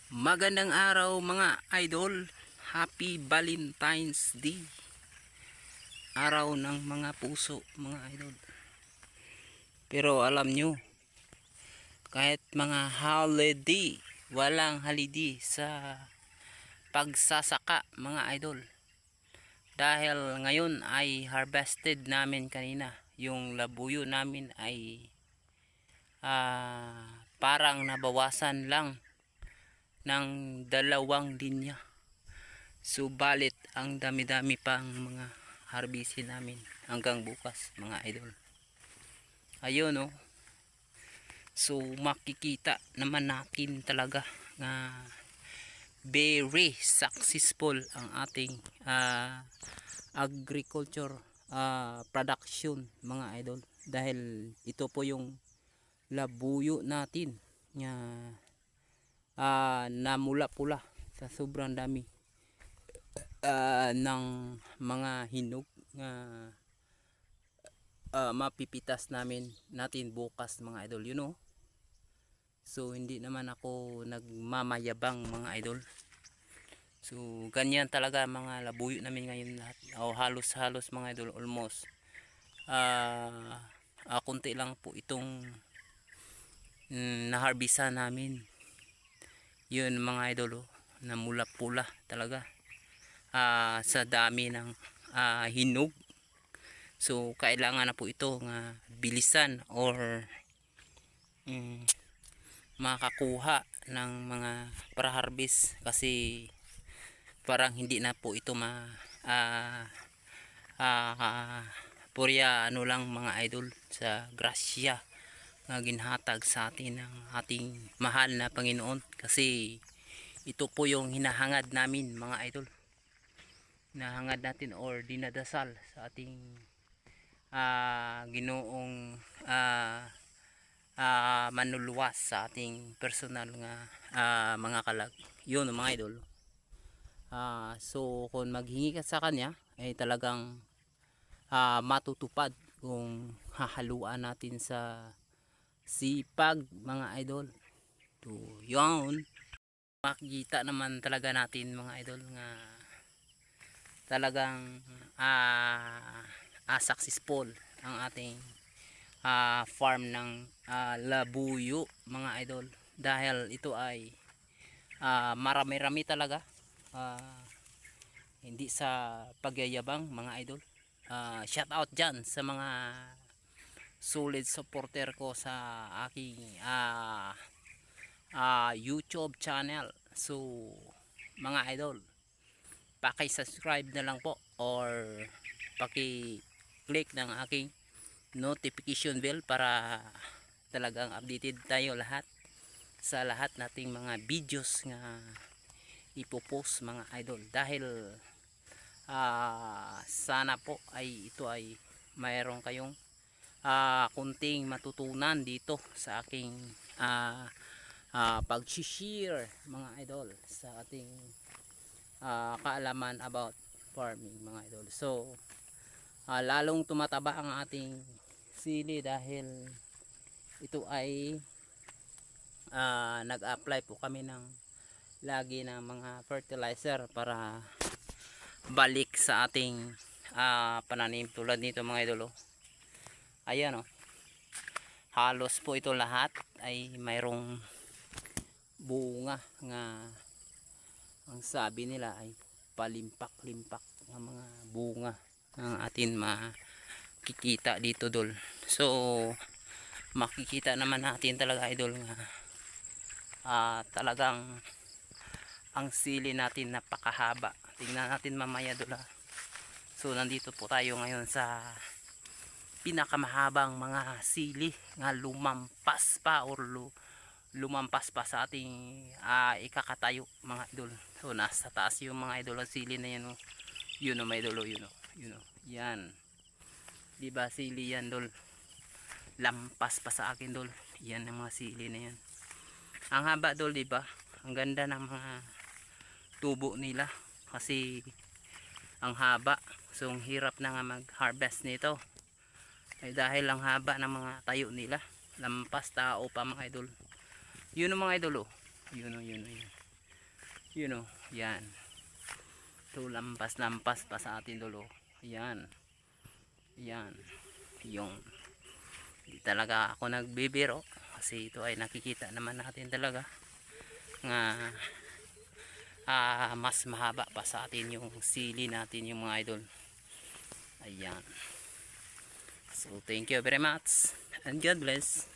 Magandang araw mga idol. Happy Valentine's Day. Araw ng mga puso mga idol. Pero alam nyo, kahit mga holiday, walang holiday sa pagsasaka mga idol. Dahil ngayon ay harvested namin kanina. Yung labuyo namin ay parang nabawasan lang ng 2 linya. Subalit ang dami-dami pang mga harbisin namin hanggang bukas mga idol. Ayun oh. So makikita naman natin talaga na very successful ang ating agriculture production mga idol. Dahil ito po yung labuyo natin na mula-pula sa sobrang dami ng mga hinog na mapipitas natin bukas mga idol, you know. So hindi naman ako nagmamayabang mga idol. So ganyan talaga mga labuyo namin ngayon lahat. Halos mga idol, almost konti lang po itong naharbisa namin. Yun mga idol na mula-pula talaga sa dami ng hinog. So kailangan na po ito bilisan or makakuha ng mga para harvest, kasi parang hindi na po ito purya ano lang mga idol, sa grasya na ginhatag sa atin ng ating mahal na Panginoon. Kasi ito po yung hinahangad namin mga idol, hinahangad natin or dinadasal sa ating Ginoong manluluwas sa ating personal mga kalag. Yun mga idol. So kung maghingi ka sa kanya ay talagang matutupad kung hahaluan natin sa sipag mga idol. So yun, makikita naman talaga natin mga idol nga talagang successful ang ating farm ng labuyo mga idol. Dahil ito ay marami-rami talaga, hindi sa pagyayabang mga idol. Shout out dyan sa mga solid supporter ko sa aking YouTube channel. So mga idol, paki-subscribe na lang po or paki-click ng aking notification bell para talagang updated tayo lahat sa lahat nating mga videos nga ipopost mga idol. Dahil sana po ay ito ay mayroon kayong kunting matutunan dito sa aking pag-share mga idol sa ating kaalaman about farming mga idol. So lalong tumataba ang ating sili dahil ito ay nag-apply po kami ng lagi ng mga fertilizer para balik sa ating pananim. Tulad nito mga idol, ayan halos po ito lahat ay mayroong bunga nga ang sabi nila ay palimpak-limpak ng mga bunga ng atin makikita dito dol. So makikita naman natin talaga idol nga talagang ang sili natin napakahaba. Tingnan natin mamaya dol So nandito po tayo ngayon sa pinakamahabang mga sili nga lumampas pa or lumampas pa sa ating ikakatayo mga idol. So nasa taas yung mga idol ang sili na yan yun mga idol, yun yan, diba sili yan dol, lampas pa sa akin dol. Yan ang mga sili na yan, ang haba dol, diba? Ang ganda ng mga tubo nila kasi ang haba. So ang hirap na nga mag harvest nito ay dahil ang haba ng mga tayo nila, lampas tao pa mga idol. Yun ang mga idol yun. you know, yan. Ito lampas pa sa atin dulo. Yan. Yan. Yung hindi talaga ako nagbibiro kasi ito ay nakikita naman natin talaga nga mas mahaba pa sa atin yung sili natin yung mga idol. Ayan. So thank you very much and God bless.